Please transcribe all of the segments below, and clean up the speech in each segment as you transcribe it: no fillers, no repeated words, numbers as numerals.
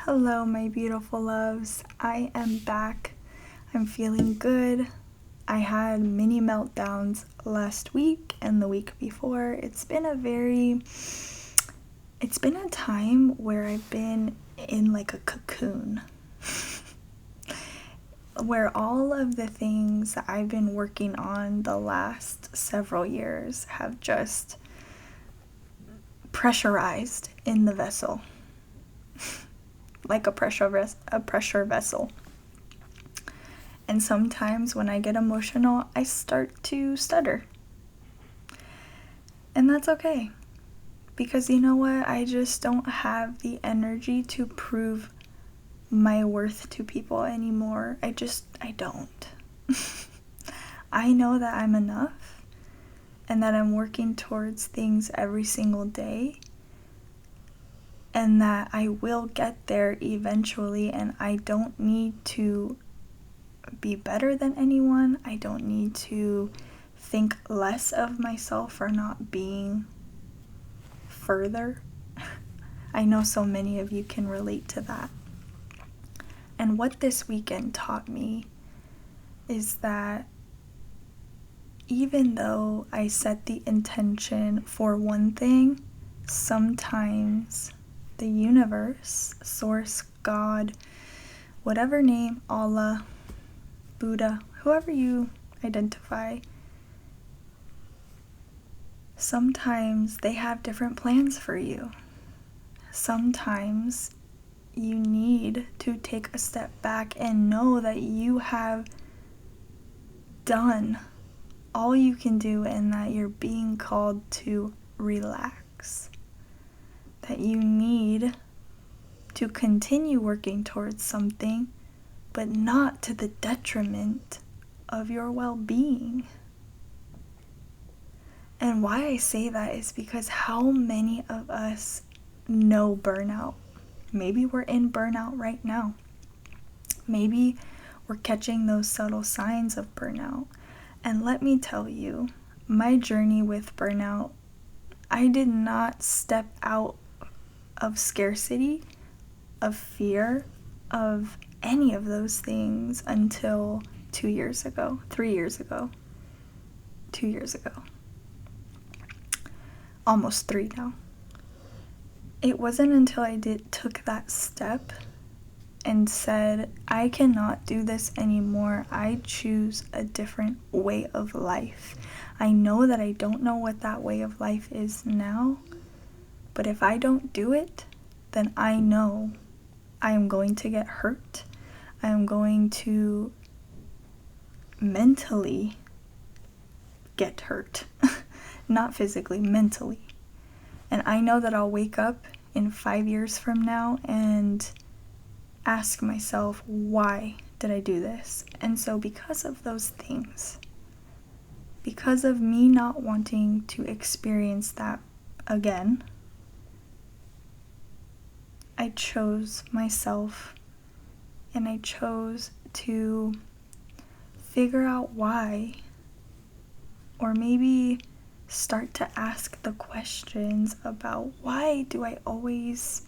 Hello, my beautiful loves. I am back. I'm feeling good. I had mini meltdowns last week and the week before. It's been a time where I've been in like a cocoon where all of the things that I've been working on the last several years have just pressurized in the vessel. Like a pressure vessel. And sometimes when I get emotional, I start to stutter. And that's okay. Because you know what? I just don't have the energy to prove my worth to people anymore. I don't. I know that I'm enough and that I'm working towards things every single day. And that I will get there eventually, and I don't need to be better than anyone. I don't need to think less of myself for not being further. I know so many of you can relate to that. And what this weekend taught me is that even though I set the intention for one thing, sometimes the universe, source, God, whatever name, Allah, Buddha, whoever you identify, sometimes they have different plans for you. Sometimes you need to take a step back and know that you have done all you can do and that you're being called to relax. That you need to continue working towards something, but not to the detriment of your well-being. And why I say that is because how many of us know burnout? Maybe we're in burnout right now. Maybe we're catching those subtle signs of burnout. And let me tell you, my journey with burnout, I did not step out of scarcity, of fear, of any of those things until 2 years ago, 3 years ago, 2 years ago. Almost 3 now. It wasn't until I took that step and said, I cannot do this anymore. I choose a different way of life. I know that I don't know what that way of life is now, but if I don't do it, then I know I am going to get hurt. I am going to mentally get hurt. Not physically, mentally. And I know that I'll wake up in 5 years from now and ask myself, why did I do this? And so because of those things, because of me not wanting to experience that again, I chose myself and I chose to figure out why, or maybe start to ask the questions about why do I always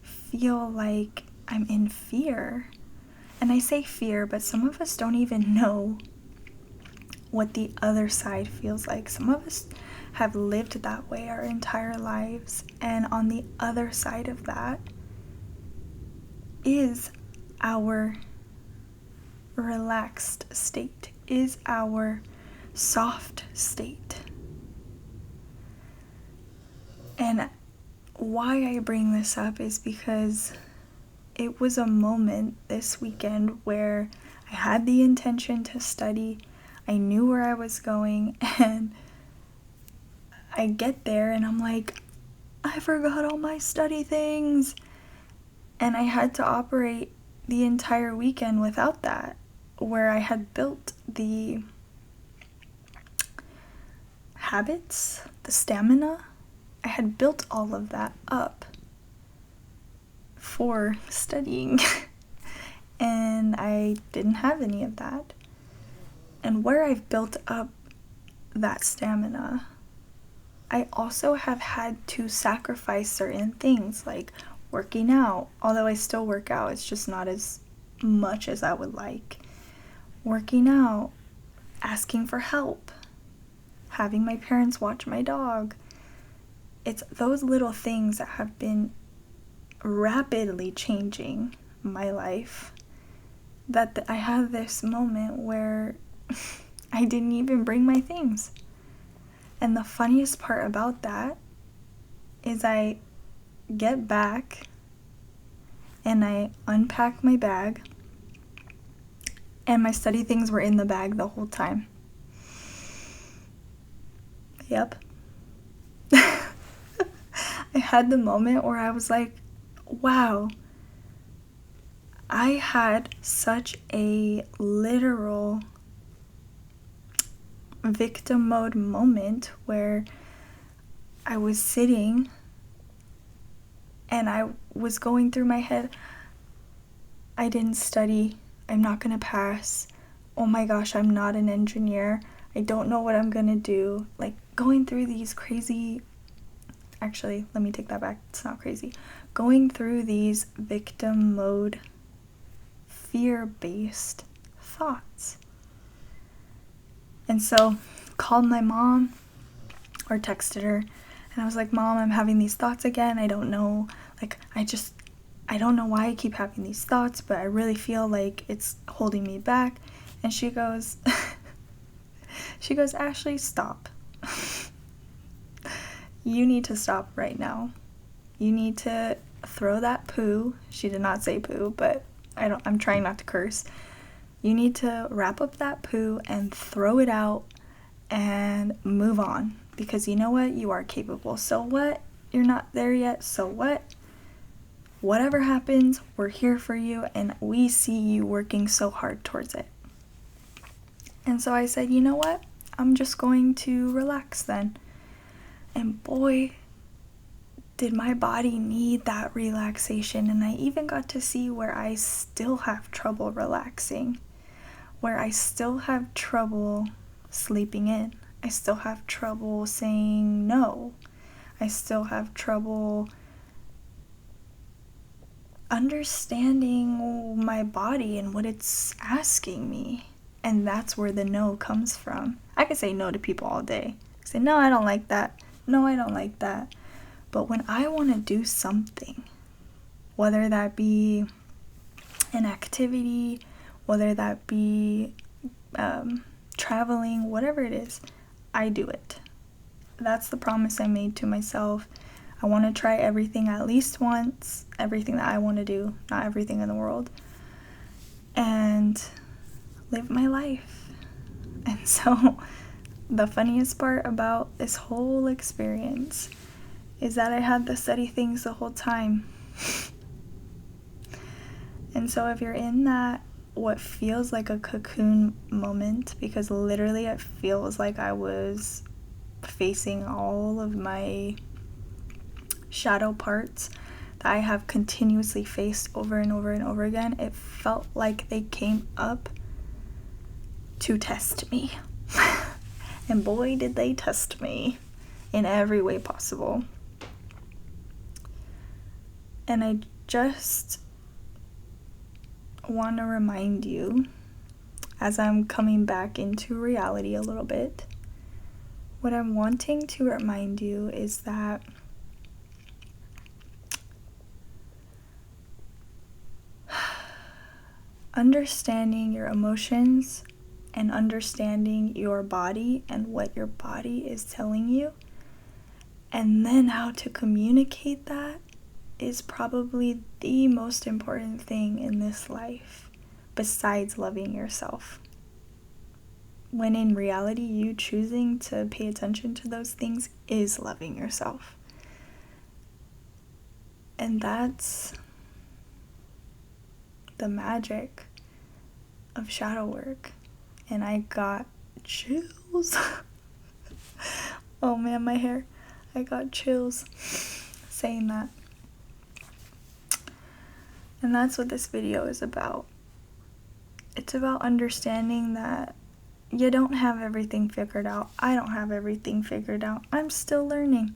feel like I'm in fear? And I say fear, but some of us don't even know what the other side feels like. Some of us have lived that way our entire lives, and on the other side of that is our relaxed state, is our soft state. And why I bring this up is because it was a moment this weekend where I had the intention to study. I knew where I was going, and I get there and I'm like, I forgot all my study things. And I had to operate the entire weekend without that, where I had built the habits, the stamina. I had built all of that up for studying. And I didn't have any of that. And where I've built up that stamina, I also have had to sacrifice certain things like working out, although I still work out, it's just not as much as I would like. Working out, asking for help, having my parents watch my dog. It's those little things that have been rapidly changing my life that I had this moment where I didn't even bring my things. And the funniest part about that is I get back and I unpack my bag, and my study things were in the bag the whole time. Yep. I had the moment where I was like, wow, I had such a literal victim mode moment where I was sitting and I was going through my head, I didn't study, I'm not gonna pass, oh my gosh, I'm not an engineer, I don't know what I'm gonna do, like going through these crazy, actually, let me take that back, it's not crazy, going through these victim mode, fear-based thoughts. And so, called my mom, or texted her, and I was like, Mom, I'm having these thoughts again, I don't know, like, I don't know why I keep having these thoughts, but I really feel like it's holding me back. And she goes, Ashlee, stop. You need to stop right now. You need to throw that poo. She did not say poo, but I'm trying not to curse. You need to wrap up that poo and throw it out and move on. Because you know what? You are capable. So what? You're not there yet. So what? Whatever happens, we're here for you, and we see you working so hard towards it. And so I said, you know what? I'm just going to relax then. And boy, did my body need that relaxation. And I even got to see where I still have trouble relaxing, where I still have trouble sleeping in. I still have trouble saying no. I still have trouble understanding my body and what it's asking me. And that's where the no comes from. I could say no to people all day. Say, no, I don't like that. No, I don't like that. But when I want to do something, whether that be an activity, whether that be traveling, whatever it is, I do it. That's the promise I made to myself. I want to try everything at least once, everything that I want to do, not everything in the world, and live my life. And so the funniest part about this whole experience is that I had the study things the whole time. And so if you're in that, what feels like a cocoon moment, because literally it feels like I was facing all of my shadow parts that I have continuously faced over and over and over again, it felt like they came up to test me. And boy, did they test me in every way possible. And I just want to remind you, as I'm coming back into reality a little bit, what I'm wanting to remind you is that understanding your emotions and understanding your body and what your body is telling you, and then how to communicate that, is probably the most important thing in this life, besides loving yourself. When in reality, you choosing to pay attention to those things is loving yourself. And that's the magic of shadow work. And I got chills. Oh man, my hair. I got chills saying that. And that's what this video is about. It's about understanding that you don't have everything figured out. I don't have everything figured out. I'm still learning.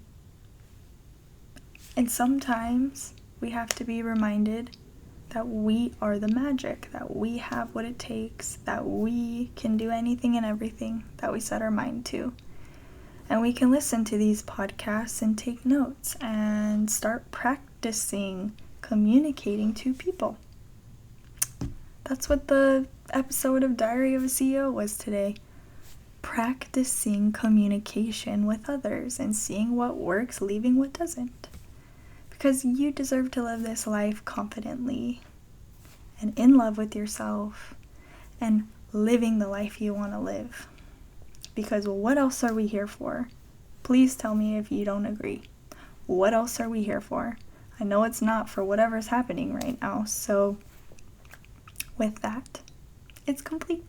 And sometimes we have to be reminded that we are the magic, that we have what it takes, that we can do anything and everything that we set our mind to. And we can listen to these podcasts and take notes and start practicing communicating to people. That's what the episode of Diary of a CEO was today. Practicing communication with others and seeing what works, leaving what doesn't. Because you deserve to live this life confidently and in love with yourself and living the life you want to live. Because what else are we here for? Please tell me if you don't agree. What else are we here for? I know it's not for whatever's happening right now. So with that, it's complete.